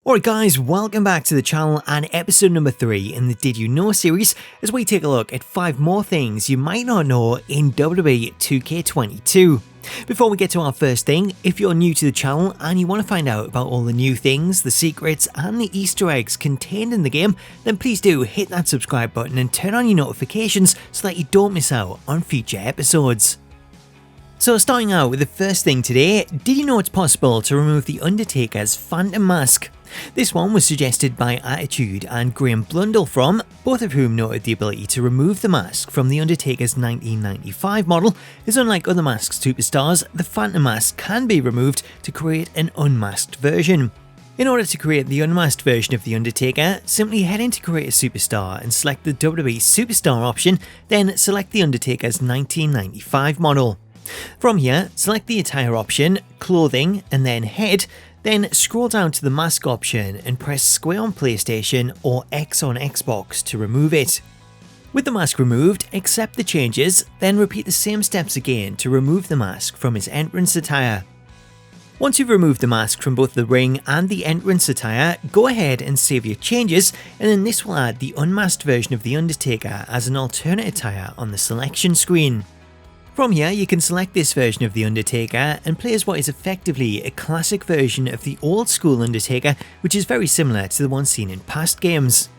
Alright guys, welcome back to the channel and episode number 3 in the Did You Know series as we take a look at 5 more things you might not know in WWE 2K22. Before we get to our first thing, if you're new to the channel and you want to find out about all the new things, the secrets and the Easter eggs contained in the game, then please do hit that subscribe button and turn on your notifications so that you don't miss out on future episodes. So starting out with the first thing today, did you know it's possible to remove the Undertaker's Phantom Mask? This one was suggested by Attitude and Graham Blundell from, both of whom noted the ability to remove the mask from the Undertaker's 1995 model, as unlike other masked superstars, the Phantom Mask can be removed to create an unmasked version. In order to create the unmasked version of The Undertaker, simply head into Create a Superstar and select the WWE Superstar option, then select The Undertaker's 1995 model. From here, select the attire option, clothing, and then head, then scroll down to the mask option and press square on PlayStation or X on Xbox to remove it. With the mask removed, accept the changes, then repeat the same steps again to remove the mask from his entrance attire. Once you've removed the mask from both the ring and the entrance attire, go ahead and save your changes, and then this will add the unmasked version of The Undertaker as an alternate attire on the selection screen. From here, you can select this version of The Undertaker and play as what is effectively a classic version of the Old School Undertaker, which is very similar to the one seen in past games.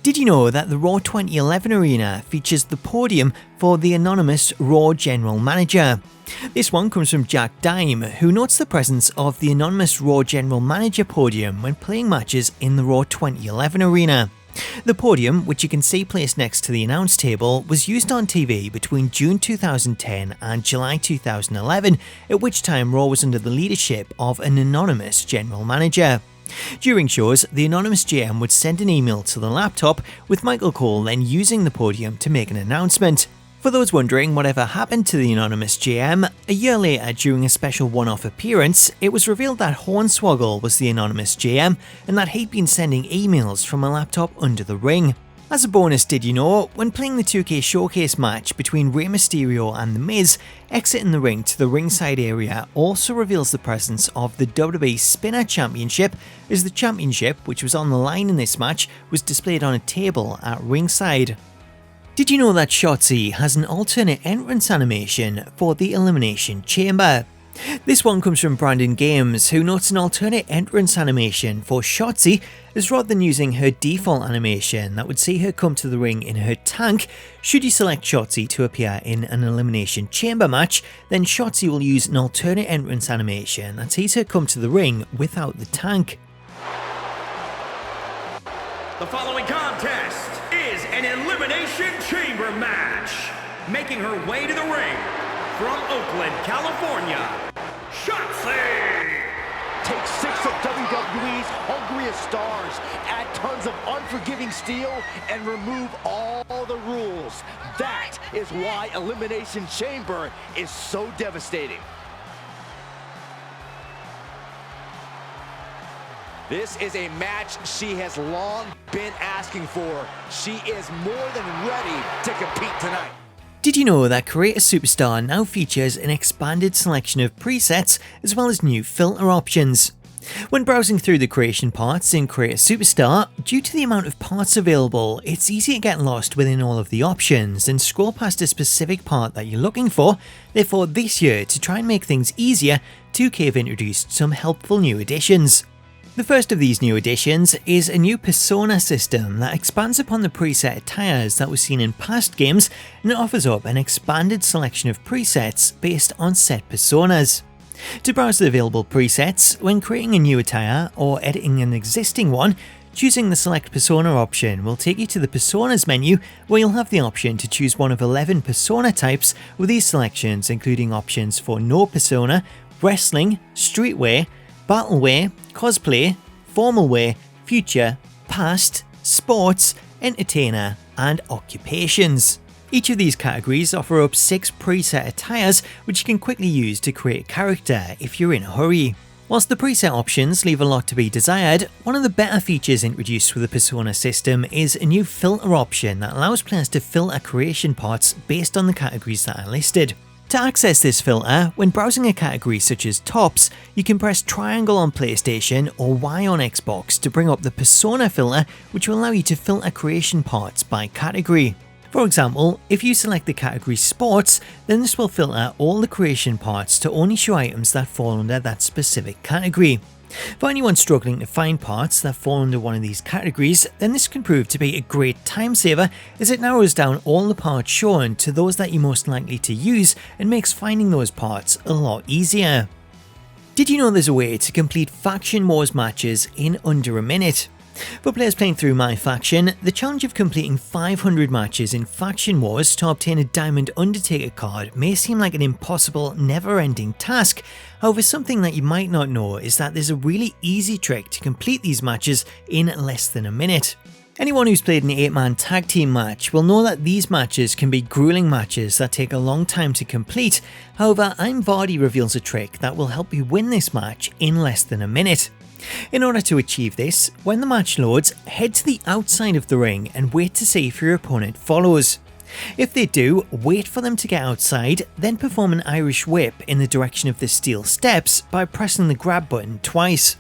Did you know that the RAW 2011 arena features the podium for the anonymous RAW General Manager? This one comes from Jack Dime, who notes the presence of the anonymous RAW General Manager podium when playing matches in the RAW 2011 arena. The podium, which you can see placed next to the announce table, was used on TV between June 2010 and July 2011, at which time Raw was under the leadership of an anonymous general manager. During shows, the anonymous GM would send an email to the laptop, with Michael Cole then using the podium to make an announcement. For those wondering whatever happened to the anonymous GM, a year later during a special one-off appearance, it was revealed that Hornswoggle was the anonymous GM and that he'd been sending emails from a laptop under the ring. As a bonus, did you know, when playing the 2K Showcase match between Rey Mysterio and The Miz, exiting the ring to the ringside area also reveals the presence of the WWE Spinner Championship, as the championship, which was on the line in this match, was displayed on a table at ringside. Did you know that Shotzi has an alternate entrance animation for the Elimination Chamber? This one comes from Brandon Games, who notes an alternate entrance animation for Shotzi, as rather than using her default animation that would see her come to the ring in her tank, should you select Shotzi to appear in an Elimination Chamber match, then Shotzi will use an alternate entrance animation that sees her come to the ring without the tank. The following contest is an Elimination Chamber match. Making her way to the ring from Oakland, California, Shotzi! Take 6 of WWE's hungriest stars, add tons of unforgiving steel, and remove all the rules. That is why Elimination Chamber is so devastating. This is a match she has long been asking for. She is more than ready to compete tonight. Did you know that Create a Superstar now features an expanded selection of presets as well as new filter options? When browsing through the creation parts in Create a Superstar, due to the amount of parts available, it's easy to get lost within all of the options and scroll past a specific part that you're looking for. Therefore, this year, to try and make things easier, 2K have introduced some helpful new additions. The first of these new additions is a new persona system that expands upon the preset attires that were seen in past games and offers up an expanded selection of presets based on set personas. To browse the available presets, when creating a new attire or editing an existing one, choosing the Select Persona option will take you to the Personas menu, where you'll have the option to choose one of 11 persona types, with these selections including options for No Persona, Wrestling, Streetwear, Battle Wear, Cosplay, Formal Wear, Future, Past, Sports, Entertainer, and Occupations. Each of these categories offer up 6 preset attires which you can quickly use to create a character if you're in a hurry. Whilst the preset options leave a lot to be desired, one of the better features introduced with the Persona system is a new filter option that allows players to filter creation parts based on the categories that are listed. To access this filter, when browsing a category such as tops, you can press triangle on PlayStation or Y on Xbox to bring up the persona filter, which will allow you to filter creation parts by category. For example, if you select the category sports, then this will filter all the creation parts to only show items that fall under that specific category. For anyone struggling to find parts that fall under one of these categories, then this can prove to be a great time saver, as it narrows down all the parts shown to those that you're most likely to use and makes finding those parts a lot easier. Did you know there's a way to complete Faction Wars matches in under a minute? For players playing through MyFaction, the challenge of completing 500 matches in Faction Wars to obtain a Diamond Undertaker card may seem like an impossible, never-ending task. However, something that you might not know is that there's a really easy trick to complete these matches in less than a minute. Anyone who's played an 8-man tag team match will know that these matches can be grueling matches that take a long time to complete. However, Vardy reveals a trick that will help you win this match in less than a minute. In order to achieve this, when the match loads, head to the outside of the ring and wait to see if your opponent follows. If they do, wait for them to get outside, then perform an Irish whip in the direction of the steel steps by pressing the grab button twice.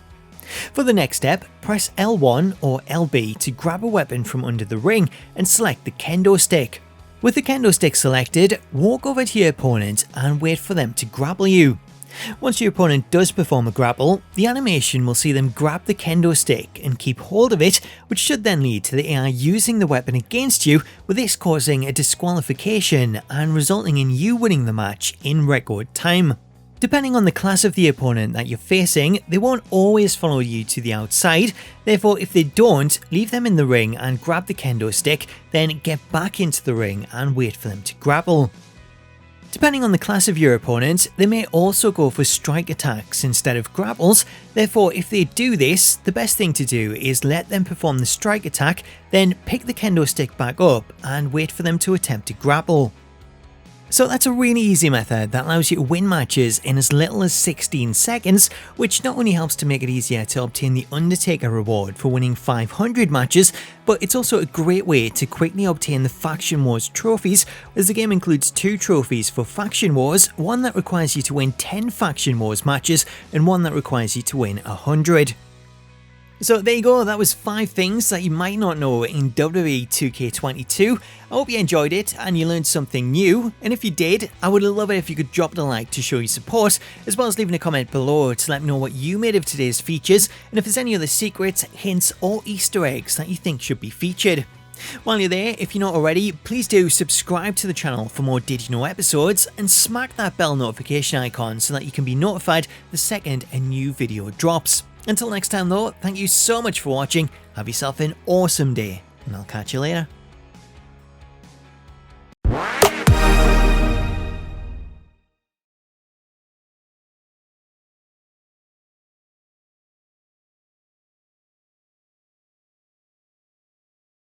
For the next step, press L1 or LB to grab a weapon from under the ring and select the kendo stick. With the kendo stick selected, walk over to your opponent and wait for them to grapple you. Once your opponent does perform a grapple, the animation will see them grab the kendo stick and keep hold of it, which should then lead to the AI using the weapon against you, with this causing a disqualification and resulting in you winning the match in record time. Depending on the class of the opponent that you're facing, they won't always follow you to the outside, therefore if they don't, leave them in the ring and grab the kendo stick, then get back into the ring and wait for them to grapple. Depending on the class of your opponent, they may also go for strike attacks instead of grapples, therefore if they do this, the best thing to do is let them perform the strike attack, then pick the kendo stick back up and wait for them to attempt to grapple. So that's a really easy method that allows you to win matches in as little as 16 seconds, which not only helps to make it easier to obtain the Undertaker reward for winning 500 matches, but it's also a great way to quickly obtain the Faction Wars trophies, as the game includes 2 trophies for Faction Wars, one that requires you to win 10 Faction Wars matches and one that requires you to win 100. So there you go, that was 5 things that you might not know in WWE 2K22. I hope you enjoyed it and you learned something new, and if you did, I would love it if you could drop it a like to show your support, as well as leaving a comment below to let me know what you made of today's features, and if there's any other secrets, hints or Easter eggs that you think should be featured. While you're there, if you're not already, please do subscribe to the channel for more Did You Know episodes, and smack that bell notification icon so that you can be notified the second a new video drops. Until next time though, thank you so much for watching, have yourself an awesome day, and I'll catch you later.